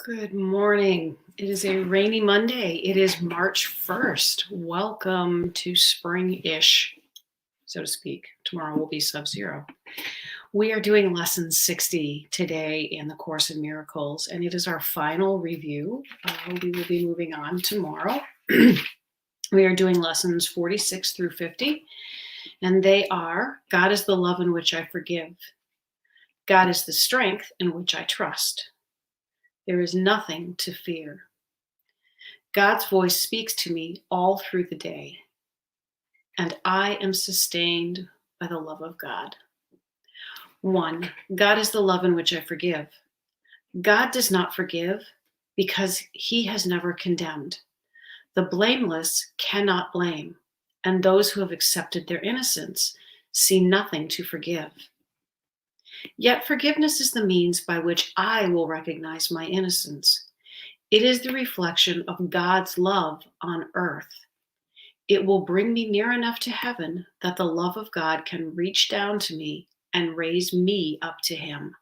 Good morning. It is a rainy Monday. It is March 1st. Welcome to spring-ish, so to speak. Tomorrow will be sub-zero. We are doing lesson 60 today in the Course in Miracles, and it is our final review. We will be moving on tomorrow. We are doing lessons 46 through 50, and they are: God is the love in which I forgive. God is the strength in which I trust. There is nothing to fear. God's voice speaks to me all through the day, and I am sustained by the love of God. 1. God is the love in which I forgive. God does not forgive because he has never condemned. The blameless cannot blame, and those who have accepted their innocence see nothing to forgive. Yet forgiveness is the means by which I will recognize my innocence. It is the reflection of God's love on earth. It will bring me near enough to heaven that the love of God can reach down to me and raise me up to him.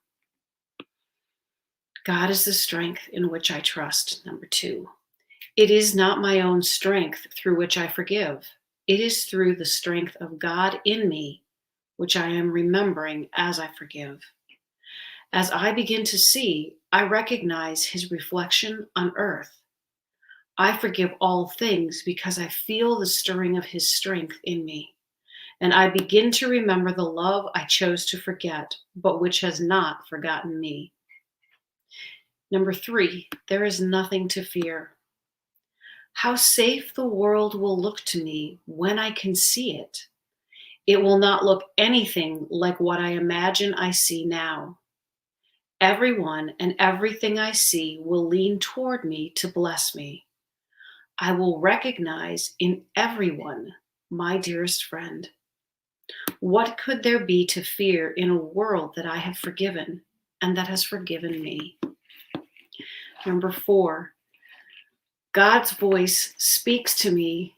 God is the strength in which I trust. 2. It is not my own strength through which I forgive. It is through the strength of God in me, which I am remembering as I forgive. As I begin to see, I recognize his reflection on earth. I forgive all things because I feel the stirring of his strength in me, and I begin to remember the love I chose to forget, but which has not forgotten me. 3, there is nothing to fear. How safe the world will look to me when I can see it. It will not look anything like what I imagine I see now. Everyone and everything I see will lean toward me to bless me. I will recognize in everyone my dearest friend. What could there be to fear in a world that I have forgiven and that has forgiven me? 4, God's voice speaks to me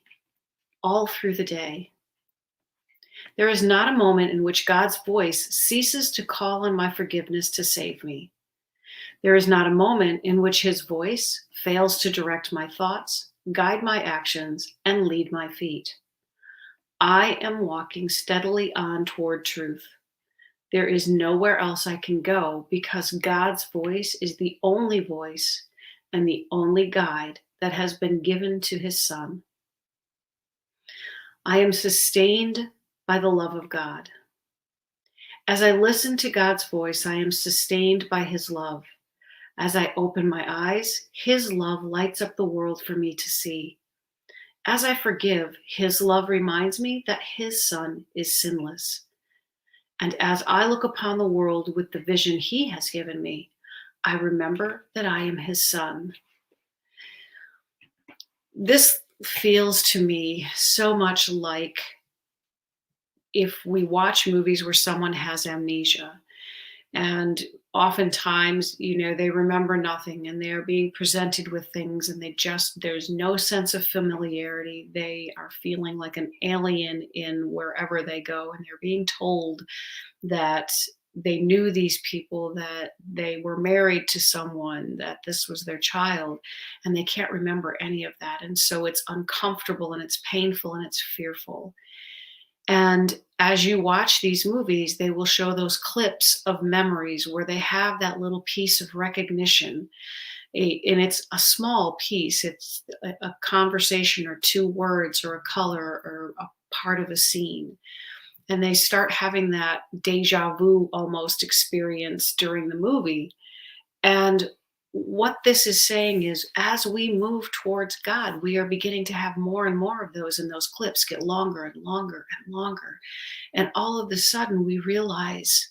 all through the day. There is not a moment in which God's voice ceases to call on my forgiveness to save me. There is not a moment in which his voice fails to direct my thoughts, guide my actions, and lead my feet. I am walking steadily on toward truth. There is nowhere else I can go because God's voice is the only voice and the only guide that has been given to his Son. I am sustained by the love of God. As I listen to God's voice, I am sustained by his love. As I open my eyes, his love lights up the world for me to see. As I forgive, his love reminds me that his Son is sinless. And as I look upon the world with the vision he has given me, I remember that I am his son. This feels to me so much like if we watch movies where someone has amnesia, and oftentimes, they remember nothing and they're being presented with things and there's no sense of familiarity. They are feeling like an alien in wherever they go, and they're being told that they knew these people, that they were married to someone, that this was their child, and they can't remember any of that. And so it's uncomfortable and it's painful and it's fearful. And as you watch these movies, they will show those clips of memories where they have that little piece of recognition. And it's a small piece. It's a conversation or 2 words or a color or a part of a scene. And they start having that deja vu almost experience during the movie. And what this is saying is, as we move towards God, we are beginning to have more and more of those, and those clips get longer and longer and longer. And all of a sudden we realize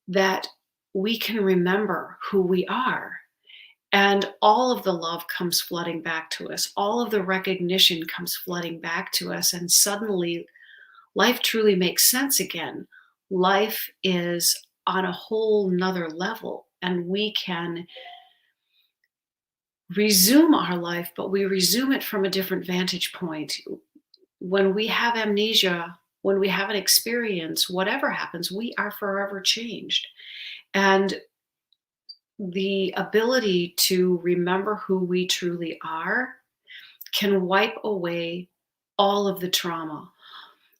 that we can remember who we are. And all of the love comes flooding back to us. All of the recognition comes flooding back to us. And suddenly life truly makes sense again. Life is on a whole nother level, and we can resume our life, but we resume it from a different vantage point. When we have amnesia, when we have an experience, whatever happens, we are forever changed. And the ability to remember who we truly are can wipe away all of the trauma,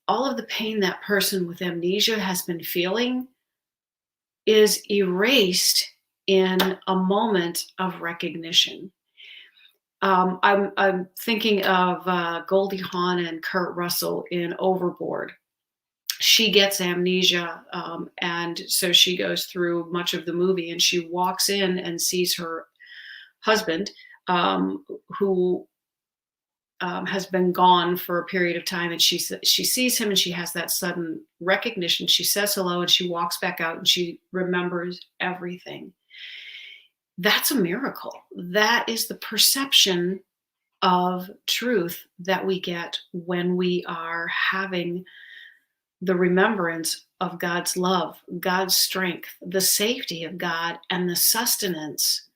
all of the pain that person with amnesia has been feeling is erased in a moment of recognition. I'm thinking of Goldie Hawn and Kurt Russell in Overboard. She gets amnesia, and so she goes through much of the movie, and she walks in and sees her husband, who has been gone for a period of time, and she sees him, and she has that sudden recognition. She says hello, and she walks back out, and she remembers everything. That's a miracle. That is the perception of truth that we get when we are having the remembrance of God's love, God's strength, the safety of God, and the sustenance,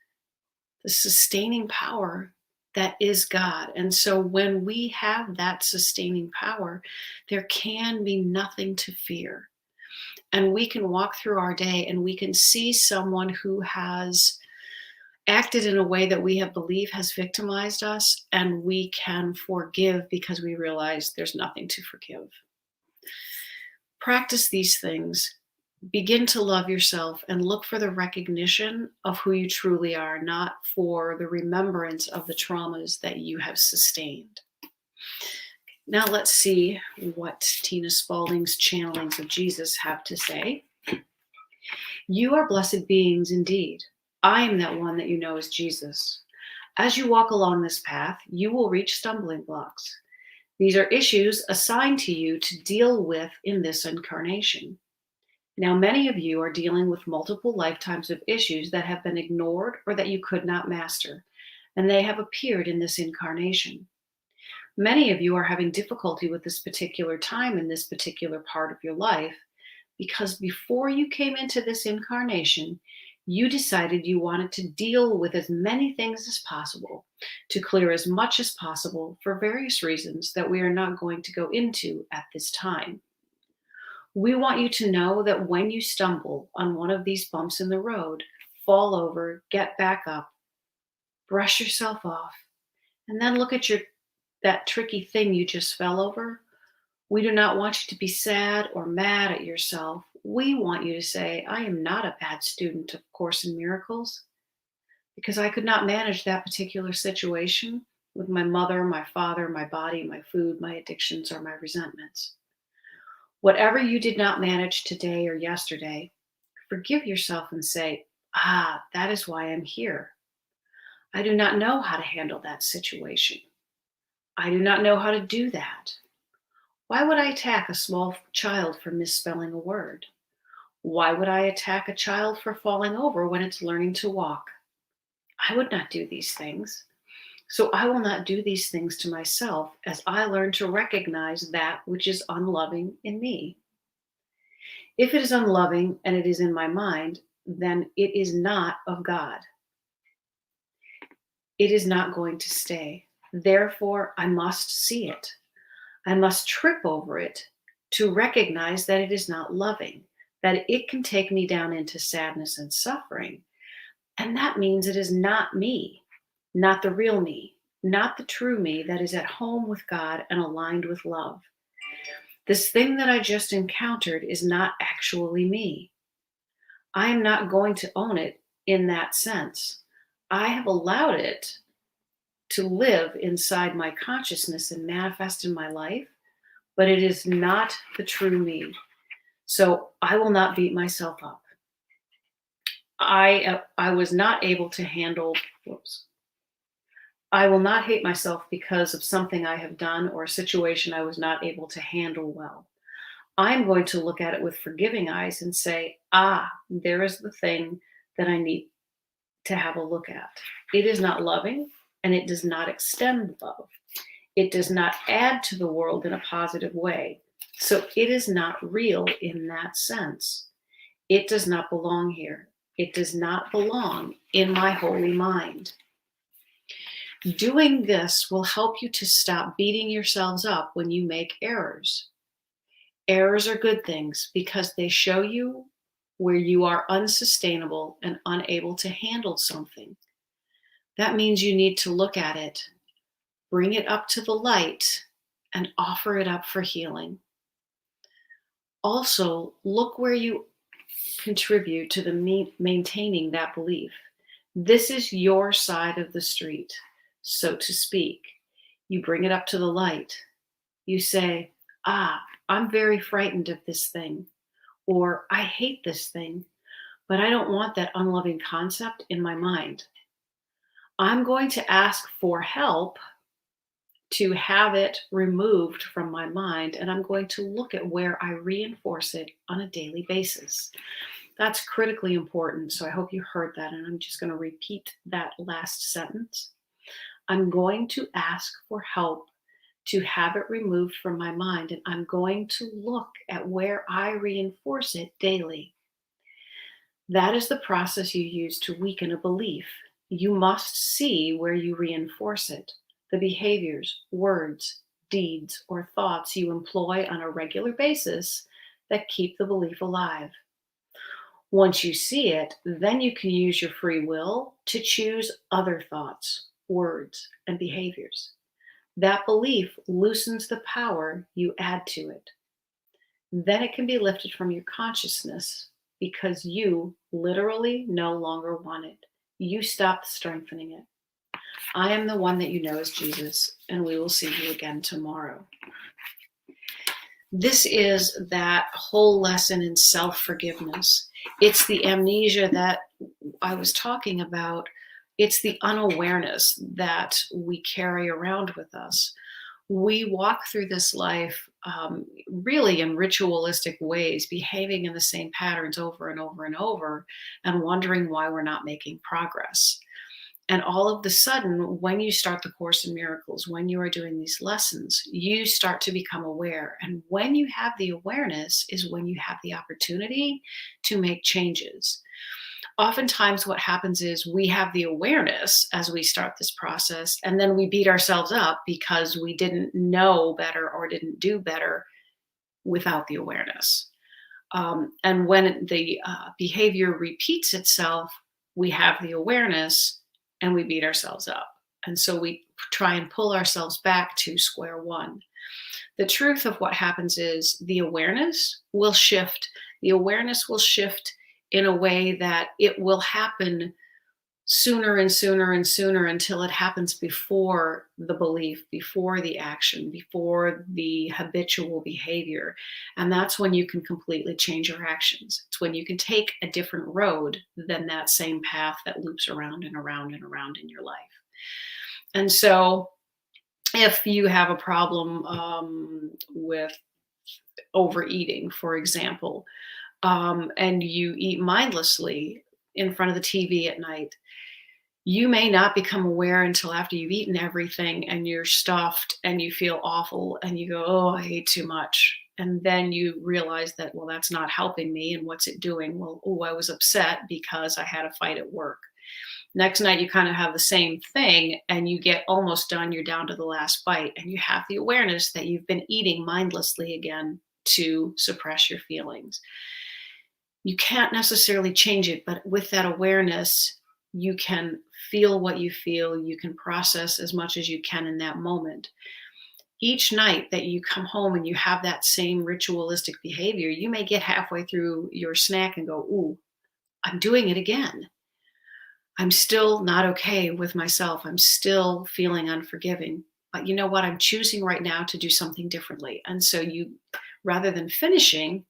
the sustaining power that is God. And so when we have that sustaining power, there can be nothing to fear. And we can walk through our day and we can see someone who has acted in a way that we have believed has victimized us, and we can forgive because we realize there's nothing to forgive. Practice these things. Begin to love yourself and look for the recognition of who you truly are, not for the remembrance of the traumas that you have sustained. Now let's see what Tina Spalding's channelings of Jesus have to say. You are blessed beings indeed. I am that one that you know as Jesus. As you walk along this path, you will reach stumbling blocks. These are issues assigned to you to deal with in this incarnation. Now, many of you are dealing with multiple lifetimes of issues that have been ignored or that you could not master, and they have appeared in this incarnation. Many of you are having difficulty with this particular time in this particular part of your life because before you came into this incarnation, you decided you wanted to deal with as many things as possible, to clear as much as possible for various reasons that we are not going to go into at this time. We want you to know that when you stumble on one of these bumps in the road, fall over, get back up, brush yourself off, and then look at that tricky thing you just fell over. We do not want you to be sad or mad at yourself. We want you to say, I am not a bad student of Course in Miracles because I could not manage that particular situation with my mother, my father, my body, my food, my addictions, or my resentments. Whatever you did not manage today or yesterday, forgive yourself and say, that is why I'm here. I do not know how to handle that situation. I do not know how to do that. Why would I attack a small child for misspelling a word? Why would I attack a child for falling over when it's learning to walk? I would not do these things. So I will not do these things to myself as I learn to recognize that which is unloving in me. If it is unloving and it is in my mind, then it is not of God. It is not going to stay. Therefore, I must see it. I must trip over it to recognize that it is not loving, that it can take me down into sadness and suffering. And that means it is not me, not the real me, not the true me that is at home with God and aligned with love. This thing that I just encountered is not actually me. I am not going to own it in that sense. I have allowed it to live inside my consciousness and manifest in my life, but it is not the true me. So I will not beat myself up. I was not able to handle, I will not hate myself because of something I have done or a situation I was not able to handle well. I'm going to look at it with forgiving eyes and say, there is the thing that I need to have a look at. It is not loving and it does not extend love. It does not add to the world in a positive way. So it is not real in that sense. It does not belong here. It does not belong in my holy mind. Doing this will help you to stop beating yourselves up when you make errors. Errors are good things because they show you where you are unsustainable and unable to handle something. That means you need to look at it, bring it up to the light, and offer it up for healing. Also, look where you contribute to the maintaining that belief. This is your side of the street, so to speak. You bring it up to the light. You say, I'm very frightened of this thing, or I hate this thing, but I don't want that unloving concept in my mind. I'm going to ask for help to have it removed from my mind, and I'm going to look at where I reinforce it on a daily basis. That's critically important. So I hope you heard that, and I'm just going to repeat that last sentence. I'm going to ask for help to have it removed from my mind, and I'm going to look at where I reinforce it daily. That is the process you use to weaken a belief. You must see where you reinforce it, the behaviors, words, deeds, or thoughts you employ on a regular basis that keep the belief alive. Once you see it, then you can use your free will to choose other thoughts, words, and behaviors. That belief loosens the power you add to it. Then it can be lifted from your consciousness because you literally no longer want it. You stopped strengthening it. I am the one that you know as Jesus, and we will see you again tomorrow. This is that whole lesson in self-forgiveness. It's the amnesia that I was talking about. It's the unawareness that we carry around with us. We walk through this life really in ritualistic ways, behaving in the same patterns over and over and over, and wondering why we're not making progress. And all of the sudden, when you start the Course in Miracles, when you are doing these lessons, you start to become aware. And when you have the awareness is when you have the opportunity to make changes. Oftentimes what happens is we have the awareness as we start this process, and then we beat ourselves up because we didn't know better or didn't do better without the awareness. And when the behavior repeats itself, we have the awareness and we beat ourselves up. And so we try and pull ourselves back to square one. The truth of what happens is the awareness will shift. The awareness will shift in a way that it will happen sooner and sooner and sooner until it happens before the belief, before the action, before the habitual behavior. And that's when you can completely change your actions. It's when you can take a different road than that same path that loops around and around and around in your life. And so if you have a problem with overeating, for example, and you eat mindlessly in front of the TV at night, you may not become aware until after you've eaten everything and you're stuffed and you feel awful and you go, oh, I ate too much. And then you realize that, well, that's not helping me. And what's it doing? Well, oh, I was upset because I had a fight at work. Next night, you kind of have the same thing and you get almost done. You're down to the last bite and you have the awareness that you've been eating mindlessly again to suppress your feelings. You can't necessarily change it, but with that awareness, you can feel what you feel. You can process as much as you can in that moment. Each night that you come home and you have that same ritualistic behavior, you may get halfway through your snack and go, ooh, I'm doing it again. I'm still not okay with myself. I'm still feeling unforgiving. But you know what? I'm choosing right now to do something differently. And so you, rather than finishing,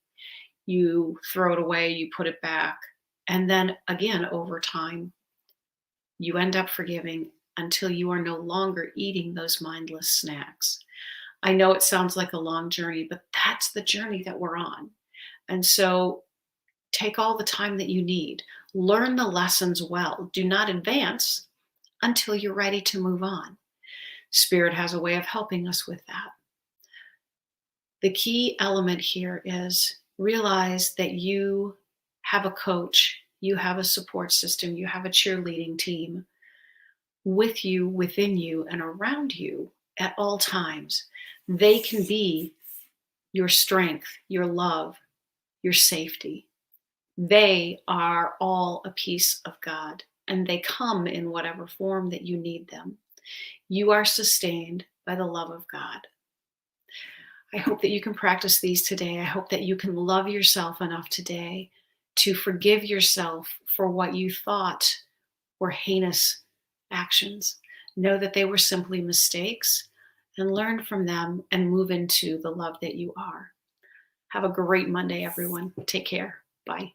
you throw it away, you put it back. And then again, over time, you end up forgiving until you are no longer eating those mindless snacks. I know it sounds like a long journey, but that's the journey that we're on. And so take all the time that you need. Learn the lessons well. Do not advance until you're ready to move on. Spirit has a way of helping us with that. The key element here is realize that you have a coach, you have a support system, you have a cheerleading team with you, within you, and around you at all times. They can be your strength, your love, your safety. They are all a piece of God, and they come in whatever form that you need them. You are sustained by the love of God. I hope that you can practice these today. I hope that you can love yourself enough today to forgive yourself for what you thought were heinous actions. Know that they were simply mistakes and learn from them and move into the love that you are. Have a great Monday, everyone. Take care. Bye.